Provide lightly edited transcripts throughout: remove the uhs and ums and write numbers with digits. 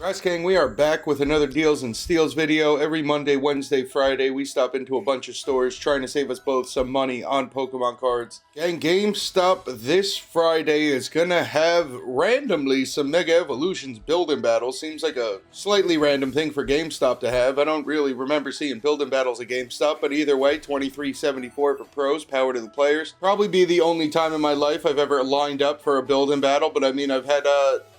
Grass Gang, we are back with another Deals and Steals video. Every Monday, Wednesday, Friday, we stop into a bunch of stores trying to save us both some money on Pokemon cards. Gang, GameStop this Friday is gonna have randomly some Mega Evolutions build-in battles. Seems like a slightly random thing for GameStop to have. I don't really remember seeing build-in battles at GameStop, but either way, $23.74 for pros, power to the players. Probably be the only time in my life I've ever lined up for a build-in battle, but I mean, I've had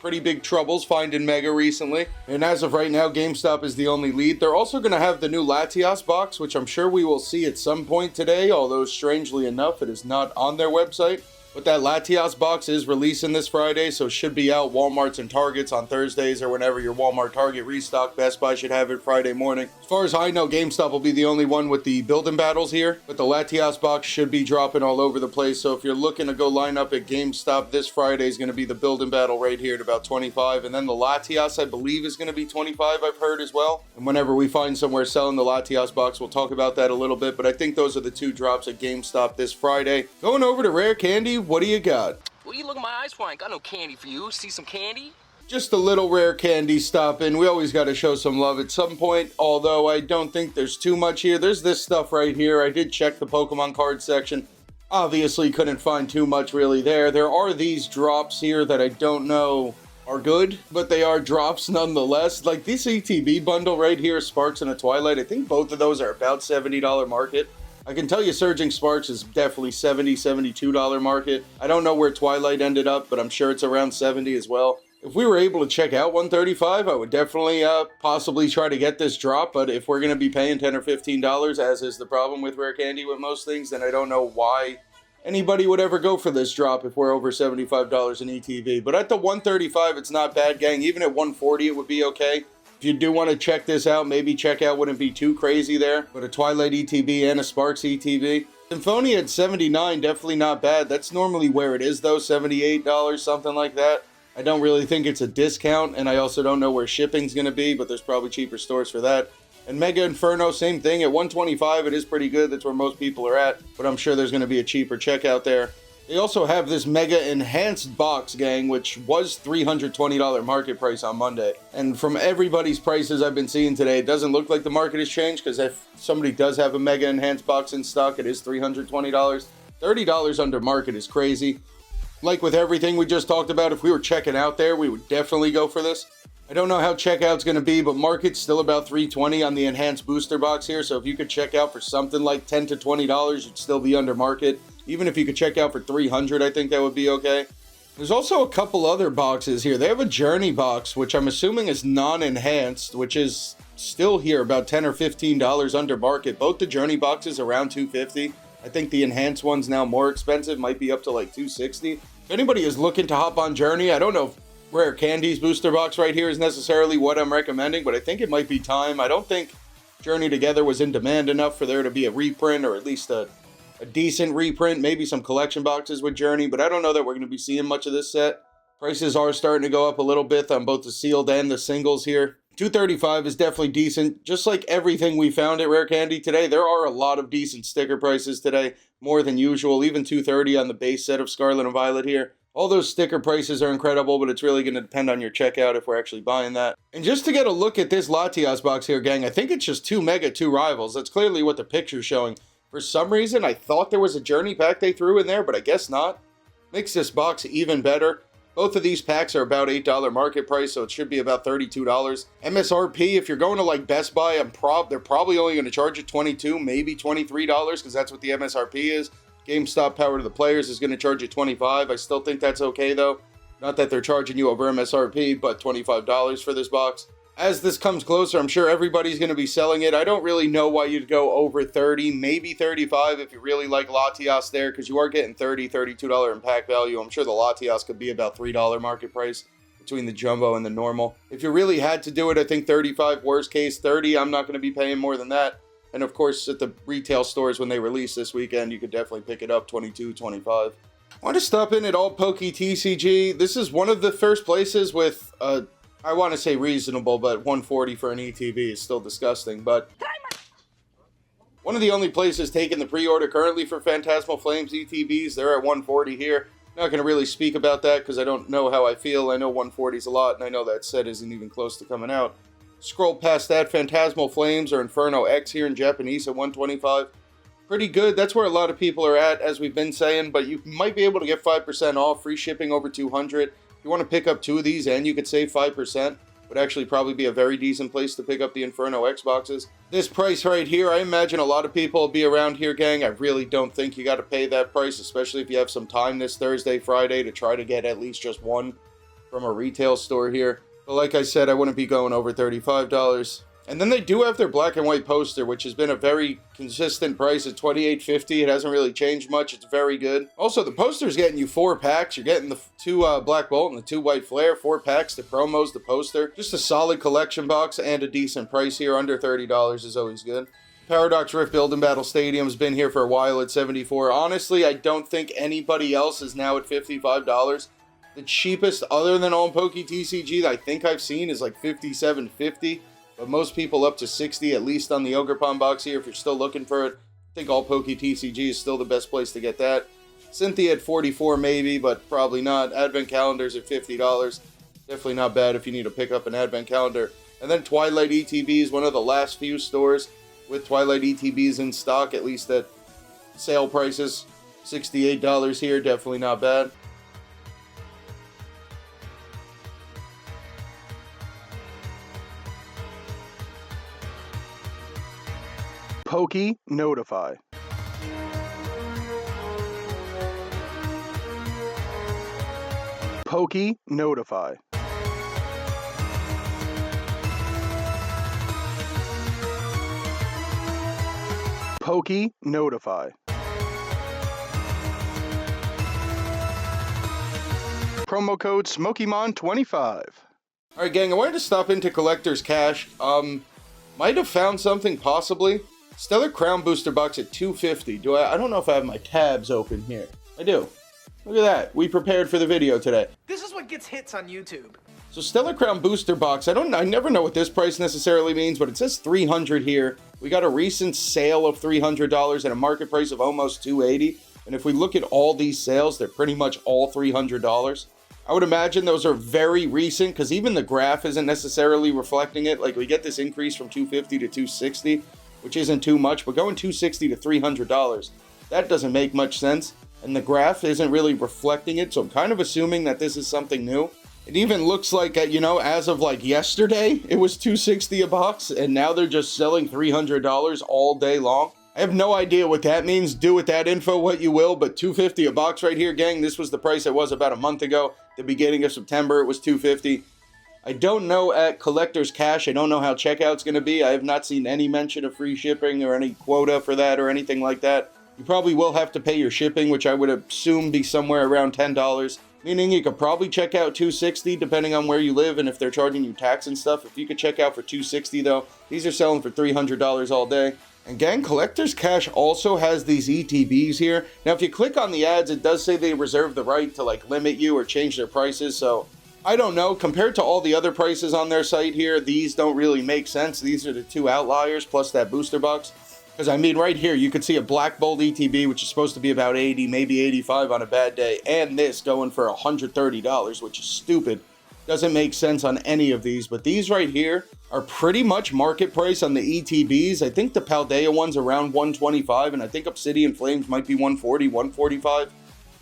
pretty big troubles finding Mega recently, and as of right now, GameStop is the only lead. They're also going to have the new Latias box, which I'm sure we will see at some point today, although strangely enough, it is not on their website. But that Latias box is releasing this Friday, so it should be out Walmarts and Targets on Thursdays or whenever your Walmart Target restock. Best Buy should have it Friday morning. As far as I know, GameStop will be the only one with the build-in battles here, but the Latias box should be dropping all over the place. So if you're looking to go line up at GameStop, this Friday is going to be the build-in battle right here at about 25, and then the Latias, I believe, is going to be 25, I've heard as well. And whenever we find somewhere selling the Latias box, we'll talk about that a little bit, but I think those are the two drops at GameStop this Friday. Going over to Rare Candy, what do you got? What you look at my eyes for? I ain't got no candy for you. See some candy? Just a little Rare Candy stopping. We always got to show some love at some point, although I don't think there's too much here. There's this stuff right here. I did check the Pokemon card section. Obviously couldn't find too much really there. There are these drops here that I don't know are good, but they are drops nonetheless. Like this ETB bundle right here, Sparks and a Twilight, I think both of those are about $70 market. I can tell you Surging Sparks is definitely $70, $72 market. I don't know where Twilight ended up, but I'm sure it's around 70 as well. If we were able to check out 135, I would definitely possibly try to get this drop, but if we're going to be paying $10 or $15, as is the problem with Rare Candy with most things, then I don't know why anybody would ever go for this drop if we're over $75 in ETB. But at the 135, it's not bad, gang. Even at 140, it would be okay. If you do want to check this out, maybe check out wouldn't be too crazy there. But a Twilight ETB and a Sparks ETB. Symphonia at 79, definitely not bad. That's normally where it is though, $78, something like that. I don't really think it's a discount, and I also don't know where shipping's going to be, but there's probably cheaper stores for that. And Mega Inferno, same thing. At 125, it is pretty good. That's where most people are at, but I'm sure there's going to be a cheaper checkout there. They also have this Mega Enhanced box, gang, which was $320 market price on Monday. And from everybody's prices I've been seeing today, it doesn't look like the market has changed, because if somebody does have a Mega Enhanced box in stock, it is $320. $30 under market is crazy. Like with everything we just talked about, if we were checking out there, we would definitely go for this. I don't know how checkout's going to be, but market's still about $320 on the Enhanced Booster box here, so if you could check out for something like $10 to $20, you'd still be under market. Even if you could check out for $300, I think that would be okay. There's also a couple other boxes here. They have a Journey box, which I'm assuming is non-enhanced, which is still here about $10 or $15 under market. Both the Journey boxes around $250. I think the enhanced one's now more expensive, might be up to like $260. If anybody is looking to hop on Journey, I don't know if Rare Candy's booster box right here is necessarily what I'm recommending, but I think it might be time. I don't think Journey Together was in demand enough for there to be a reprint, or at least a decent reprint, maybe some collection boxes with Journey, but I don't know that we're going to be seeing much of this set. Prices are starting to go up a little bit on both the sealed and the singles here. $235 is definitely decent. Just like everything we found at Rare Candy today, there are a lot of decent sticker prices today, more than usual, even $230 on the base set of Scarlet and Violet here. All those sticker prices are incredible, but it's really going to depend on your checkout if we're actually buying that. And just to get a look at this Latias box here, gang, I think it's just 2 Mega, 2 Rivals. That's clearly what the picture's showing. For some reason, I thought there was a Journey pack they threw in there, but I guess not. Makes this box even better. Both of these packs are about $8 market price, so it should be about $32. MSRP, if you're going to like Best Buy, they're probably only going to charge you $22, maybe $23, because that's what the MSRP is. GameStop Power to the Players is going to charge you $25. I still think that's okay though. Not that they're charging you over MSRP, but $25 for this box. As this comes closer, I'm sure everybody's going to be selling it. I don't really know why you'd go over 30, maybe 35 if you really like Latias there, because you are getting $30, $32 in pack value. I'm sure the Latias could be about $3 market price between the jumbo and the normal. If you really had to do it, I think 35, worst case 30. I'm not going to be paying more than that. And of course, at the retail stores when they release this weekend, you could definitely pick it up, 22, 25. I want to stop in at all Pokey TCG. This is one of the first places with I want to say reasonable, but 140 for an ETB is still disgusting, but one of the only places taking the pre-order currently for Phantasmal Flames ETBs. They're at 140 here. Not going to really speak about that because I don't know how I feel. I know 140 is a lot, and I know that set isn't even close to coming out. Scroll past that, Phantasmal Flames or Inferno X here in Japanese at 125. Pretty good. That's where a lot of people are at, as we've been saying, but you might be able to get 5% off, free shipping over 200. If you want to pick up 2 of these and you could save 5%, would actually probably be a very decent place to pick up the Inferno X boxes. This price right here, I imagine a lot of people will be around here, gang. I really don't think you got to pay that price, especially if you have some time this Thursday, Friday to try to get at least just one from a retail store here. But like I said, I wouldn't be going over $35. And then they do have their black and white poster, which has been a very consistent price at $28.50. It hasn't really changed much. It's very good. Also, the poster's getting you 4 packs. You're getting the 2 Black Bolt and the 2 White Flare, 4 packs, the promos, the poster. Just a solid collection box and a decent price here. Under $30 is always good. Paradox Rift Build and Battle Stadium's been here for a while at $74. Honestly, I don't think anybody else is now at $55. The cheapest, other than on Pokey TCG, that I think I've seen is like $57.50. But most people up to 60, at least on the Ogerpon box here, if you're still looking for it. I think all Pokey TCG is still the best place to get that. Cynthia at 44 maybe, but probably not. Advent calendars at $50. Definitely not bad if you need to pick up an advent calendar. And then Twilight ETB is one of the last few stores with Twilight ETBs in stock, at least at sale prices. $68 here, definitely not bad. Pokey Notify. Pokey Notify. Pokey Notify. Promo code SMOKEMON25. Alright gang, I wanted to stop into Collector's Cash. Might have found something possibly. Stellar Crown Booster Box at $250. I don't know if I have my tabs open here. I do. Look at that. We prepared for the video today. This is what gets hits on YouTube. So Stellar Crown Booster Box, I never know what this price necessarily means, but it says $300 here. We got a recent sale of $300 at a market price of almost $280. And if we look at all these sales, they're pretty much all $300. I would imagine those are very recent because even the graph isn't necessarily reflecting it. Like we get this increase from $250 to $260, which isn't too much, but going $260 to $300, that doesn't make much sense. And the graph isn't really reflecting it, so I'm kind of assuming that this is something new. It even looks like, as of like yesterday, it was $260 a box, and now they're just selling $300 all day long. I have no idea what that means. Do with that info what you will, but $250 a box right here, gang. This was the price it was about a month ago. The beginning of September, it was $250. I don't know at Collector's Cash. I don't know how checkout's going to be. I have not seen any mention of free shipping or any quota for that or anything like that. You probably will have to pay your shipping, which I would assume be somewhere around $10. Meaning you could probably check out $260 depending on where you live and if they're charging you tax and stuff. If you could check out for $260 though, these are selling for $300 all day. And gang, Collector's Cash also has these ETBs here. Now if you click on the ads, it does say they reserve the right to like limit you or change their prices. So I don't know, compared to all the other prices on their site here, these don't really make sense. These are the 2 outliers plus that booster box. Because I mean right here, you could see a Black Bolt ETB, which is supposed to be about 80, maybe 85 on a bad day, and this going for $130, which is stupid. Doesn't make sense on any of these, but these right here are pretty much market price on the ETBs. I think the Paldea one's around $125, and I think Obsidian Flames might be $140, $145.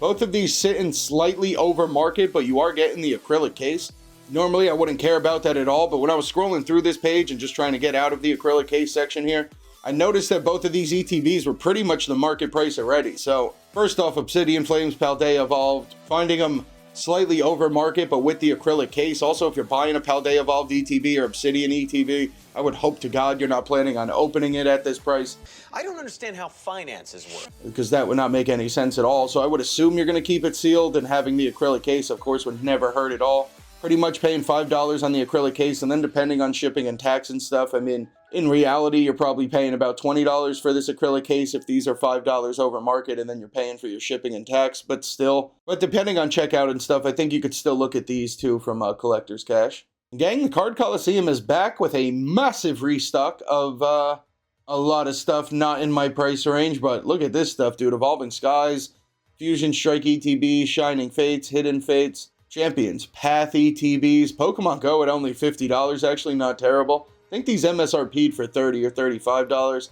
Both of these sit in slightly over market, but you are getting the acrylic case. Normally, I wouldn't care about that at all, but when I was scrolling through this page and just trying to get out of the acrylic case section here, I noticed that both of these ETBs were pretty much the market price already. So, first off, Obsidian Flames, Paldea Evolved, finding them slightly over market, but with the acrylic case. Also, if you're buying a Paldea Evolved ETB or Obsidian ETB, I would hope to God you're not planning on opening it at this price. I don't understand how finances work. Because that would not make any sense at all. So I would assume you're going to keep it sealed, and having the acrylic case, of course, would never hurt at all. Pretty much paying $5 on the acrylic case, and then depending on shipping and tax and stuff, I mean, in reality, you're probably paying about $20 for this acrylic case if these are $5 over market, and then you're paying for your shipping and tax, but depending on checkout and stuff, I think you could still look at these too from Collector's Cash. Gang, the Card Coliseum is back with a massive restock of a lot of stuff not in my price range, but look at this stuff, dude. Evolving Skies, Fusion Strike ETBs, Shining Fates, Hidden Fates, Champions Path ETBs, Pokemon Go at only $50, actually not terrible. I think these MSRP'd for $30 or $35.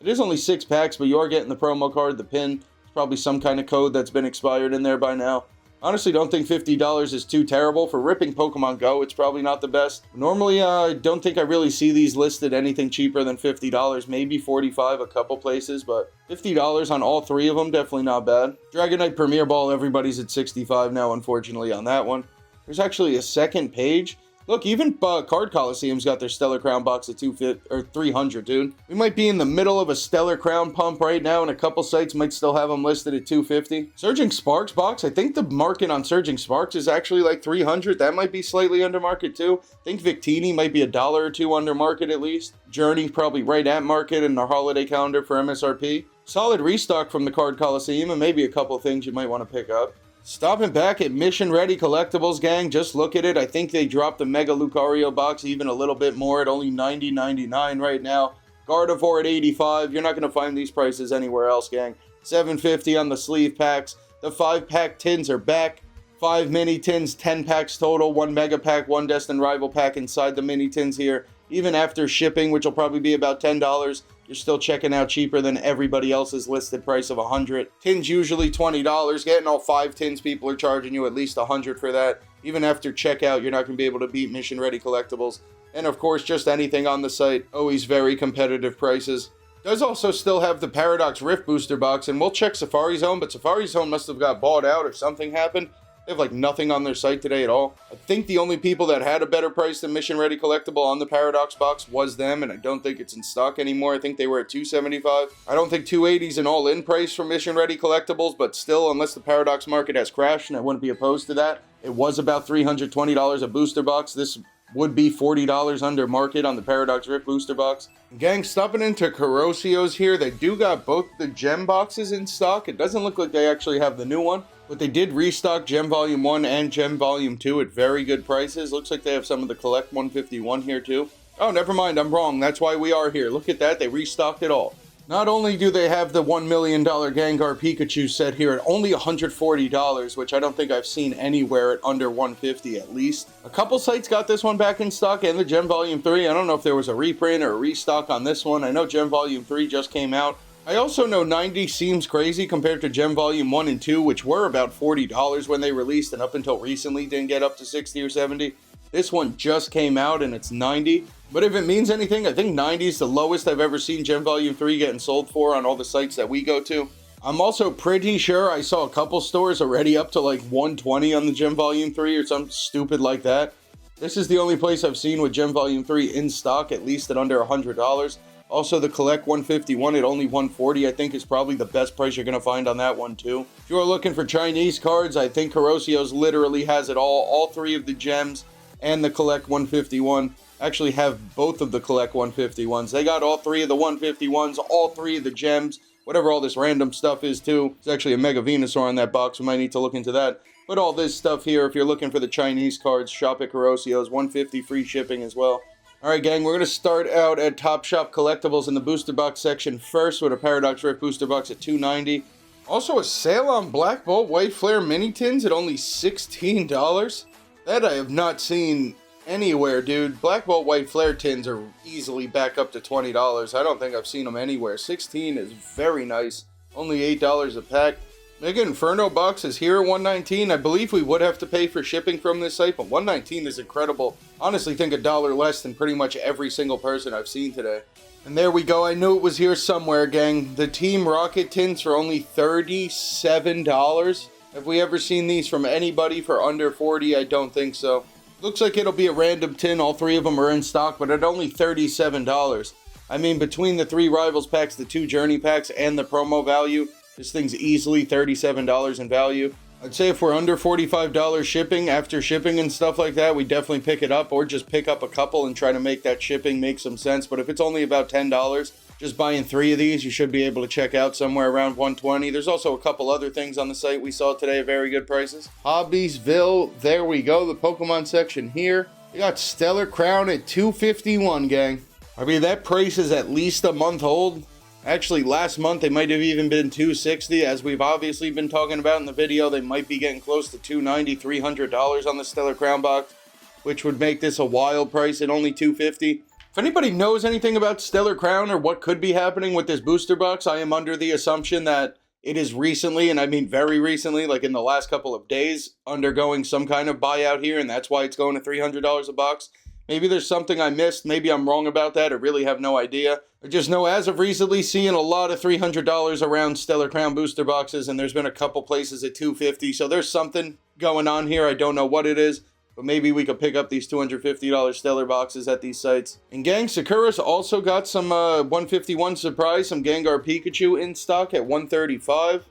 It is only 6 packs, but you are getting the promo card, the pin. There's probably some kind of code that's been expired in there by now. Honestly, don't think $50 is too terrible. For ripping Pokemon Go, it's probably not the best. Normally, I don't think I really see these listed anything cheaper than $50. Maybe $45 a couple places, but $50 on all 3 of them, definitely not bad. Dragonite Premier Ball, everybody's at $65 now, unfortunately, on that one. There's actually a second page. Look, even Card Coliseum's got their Stellar Crown box at $300, dude. We might be in the middle of a Stellar Crown pump right now, and a couple sites might still have them listed at $250. Surging Sparks box, I think the market on Surging Sparks is actually like $300. That might be slightly under market too. I think Victini might be $1 or $2 under market at least. Journey probably right at market in our holiday calendar for MSRP. Solid restock from the Card Coliseum, and maybe a couple things you might want to pick up. Stopping back at Mission Ready Collectibles, gang, just look at it. I think they dropped the Mega Lucario box even a little bit more at only $90.99 right now. Gardevoir at $85. You're not going to find these prices anywhere else, gang. $7.50 on the sleeve packs. The 5-pack tins are back. 5 mini tins, 10 packs total. 1 mega pack, 1 Destined Rival pack inside the mini tins here. Even after shipping, which will probably be about $10, you're still checking out cheaper than everybody else's listed price of $100. Tins usually $20. Getting all 5 tins, people are charging you at least $100 for that. Even after checkout, you're not going to be able to beat Mission Ready Collectibles. And of course, just anything on the site, always very competitive prices. Does also still have the Paradox Rift Booster Box, and we'll check Safari Zone, but Safari Zone must have got bought out or something happened. They have like nothing on their site today at all. I think the only people that had a better price than Mission Ready Collectible on the Paradox box was them, and I don't think it's in stock anymore. I think they were at $275. I don't think $280 is an all-in price for Mission Ready Collectibles, but still, unless the Paradox market has crashed, and I wouldn't be opposed to that. It was about $320 a booster box. This would be $40 under market on the Paradox Rift Booster Box. Gang, stopping into Korroseos here. They do got both the gem boxes in stock. It doesn't look like they actually have the new one, but they did restock Gem Volume 1 and Gem Volume 2 at very good prices. Looks like they have some of the Collect 151 here too. Oh, never mind, I'm wrong. That's why we are here. Look at that, they restocked it all. Not only do they have the $1 million Gengar Pikachu set here at only $140, which I don't think I've seen anywhere at under $150 at least. A couple sites got this one back in stock, and the Gem Volume 3. I don't know if there was a reprint or a restock on this one. I know Gem Volume 3 just came out. I also know 90 seems crazy compared to Gem Volume 1 and 2, which were about $40 when they released, and up until recently didn't get up to 60 or 70. This one just came out and it's 90. But if it means anything, I think 90 is the lowest I've ever seen Gem Volume 3 getting sold for on all the sites that we go to. I'm also pretty sure I saw a couple stores already up to like 120 on the Gem Volume 3 or something stupid like that. This is the only place I've seen with Gem Volume 3 in stock, at least at under $100. Also, the Collect 151 at only $140, I think, is probably the best price you're going to find on that one, too. If you're looking for Chinese cards, I think Korossios literally has it all. All 3 of the gems and the Collect 151 actually have both of the Collect 151s. They got all 3 of the 151s, all 3 of the gems, whatever all this random stuff is, too. There's actually a Mega Venusaur on that box. We might need to look into that. But all this stuff here, if you're looking for the Chinese cards, shop at Korossios. $150 free shipping as well. Alright gang, we're going to start out at Top Shop Collectibles in the booster box section first with a Paradox Rift booster box at $290. Also a sale on Black Bolt White Flare mini tins at only $16. That I have not seen anywhere, dude. Black Bolt White Flare tins are easily back up to $20. I don't think I've seen them anywhere. 16 is very nice. Only $8 a pack. Mega Inferno box is here at $119. I believe we would have to pay for shipping from this site, but $119 is incredible. Honestly, think $1 less than pretty much every single person I've seen today. And there we go. I knew it was here somewhere, gang. The Team Rocket tins for only $37. Have we ever seen these from anybody for under $40? I don't think so. Looks like it'll be a random tin. All 3 of them are in stock, but at only $37. I mean, between the 3 Rivals packs, the 2 Journey packs, and the promo value, this thing's easily $37 in value. I'd say if we're under $45 shipping, after shipping and stuff like that, we definitely pick it up, or just pick up a couple and try to make that shipping make some sense. But if it's only about $10, just buying 3 of these, you should be able to check out somewhere around $120. There's also a couple other things on the site we saw today at very good prices. Hobbiesville, there we go, the Pokemon section here. We got Stellar Crown at $251, gang. I mean, that price is at least a month old. Actually, last month they might have even been $260. As we've obviously been talking about in the video, they might be getting close to $290, $300 on the Stellar Crown box, which would make this a wild price at only $250. If anybody knows anything about Stellar Crown or what could be happening with this booster box, I am under the assumption that it is recently, and I mean very recently, like in the last couple of days, undergoing some kind of buyout here, and that's why it's going to $300 a box. Maybe there's something I missed. Maybe I'm wrong about that. I really have no idea. I just know as of recently seeing a lot of $300 around Stellar Crown booster boxes, and there's been a couple places at $250. So there's something going on here. I don't know what it is, but maybe we could pick up these $250 Stellar boxes at these sites. And gang, Sakura's also got some 151 surprise, some Gengar Pikachu in stock at 135,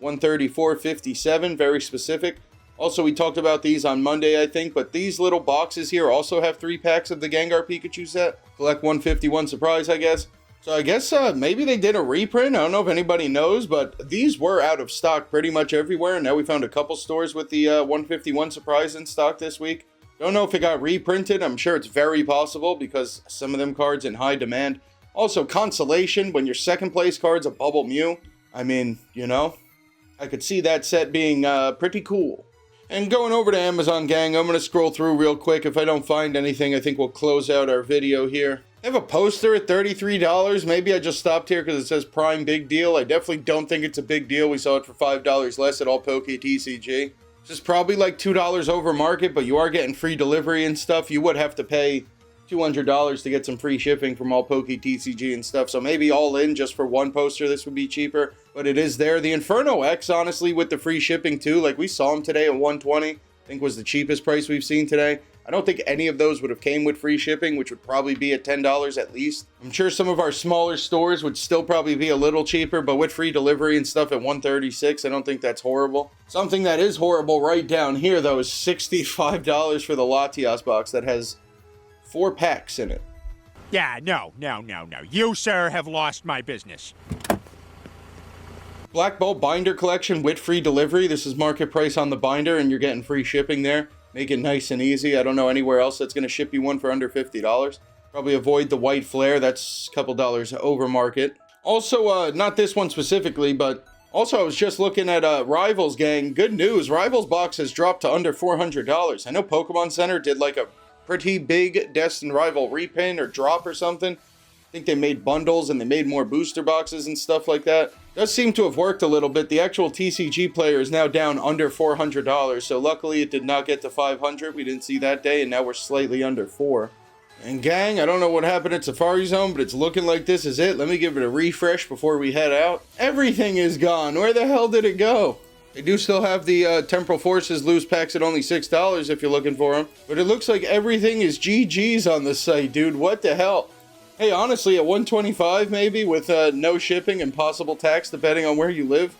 134.57, very specific. Also, we talked about these on Monday, I think, but these little boxes here also have 3 packs of the Gengar Pikachu set. Collect 151 surprise, I guess. So I guess maybe they did a reprint. I don't know if anybody knows, but these were out of stock pretty much everywhere. And now we found a couple stores with the 151 surprise in stock this week. Don't know if it got reprinted. I'm sure it's very possible because some of them cards in high demand. Also, Consolation, when your second place card's a Bubble Mew. I mean, you know, I could see that set being pretty cool. And going over to Amazon, gang, I'm going to scroll through real quick. If I don't find anything, I think we'll close out our video here. I have a poster at $33. Maybe I just stopped here because it says Prime Big Deal. I definitely don't think it's a big deal. We saw it for $5 less at all Poke TCG. It's just probably like $2 over market, but you are getting free delivery and stuff. You would have to pay $200 to get some free shipping from all Poke TCG and stuff. So maybe all in just for one poster, this would be cheaper. But it is there. The Inferno X, honestly, with the free shipping too. Like we saw them today at $120. I think was the cheapest price we've seen today. I don't think any of those would have came with free shipping, which would probably be at $10 at least. I'm sure some of our smaller stores would still probably be a little cheaper, but with free delivery and stuff at $136, I don't think that's horrible. Something that is horrible right down here, though, is $65 for the Latias box that has 4 packs in it. Yeah, no. You, sir, have lost my business. Black Bolt binder collection with free delivery. This is market price on the binder, and you're getting free shipping there. Make it nice and easy. I don't know anywhere else that's going to ship you one for under $50. Probably avoid the white flare. That's a couple dollars over market. Also, not this one specifically, but also I was just looking at Rivals, gang. Good news. Rivals box has dropped to under $400. I know Pokemon Center did like a pretty big Destined Rival repin or drop or something. I think they made bundles and they made more booster boxes and stuff like that. Does seem to have worked a little bit. The actual TCG player is now down under $400, so luckily it did not get to 500. We didn't see that day, and now we're slightly under 4. And gang, I don't know what happened at Safari Zone, but it's looking like this is it. Let me give it a refresh before we head out. Everything is gone. Where the hell did it go? They do still have the Temporal Forces loose packs at only $6 if you're looking for them. But it looks like everything is GG's on the site, dude. What the hell? Hey, honestly, at $125 maybe with no shipping and possible tax depending on where you live,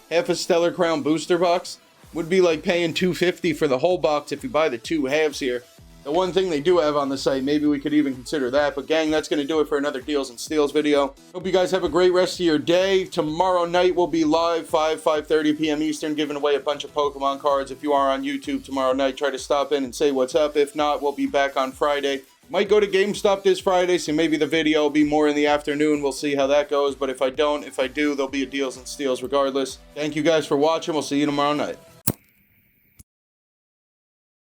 half a Stellar Crown booster box would be like paying $250 for the whole box if you buy the 2 halves here. The one thing they do have on the site, maybe we could even consider that. But gang, that's going to do it for another Deals and Steals video. Hope you guys have a great rest of your day. Tomorrow night we'll be live 5:30 p.m. Eastern giving away a bunch of Pokemon cards. If you are on YouTube tomorrow night, try to stop in and say what's up. If not, we'll be back on Friday. Might go to GameStop this Friday, so maybe the video will be more in the afternoon. We'll see how that goes. But if I do, there'll be a Deals and Steals regardless. Thank you guys for watching. We'll see you tomorrow night.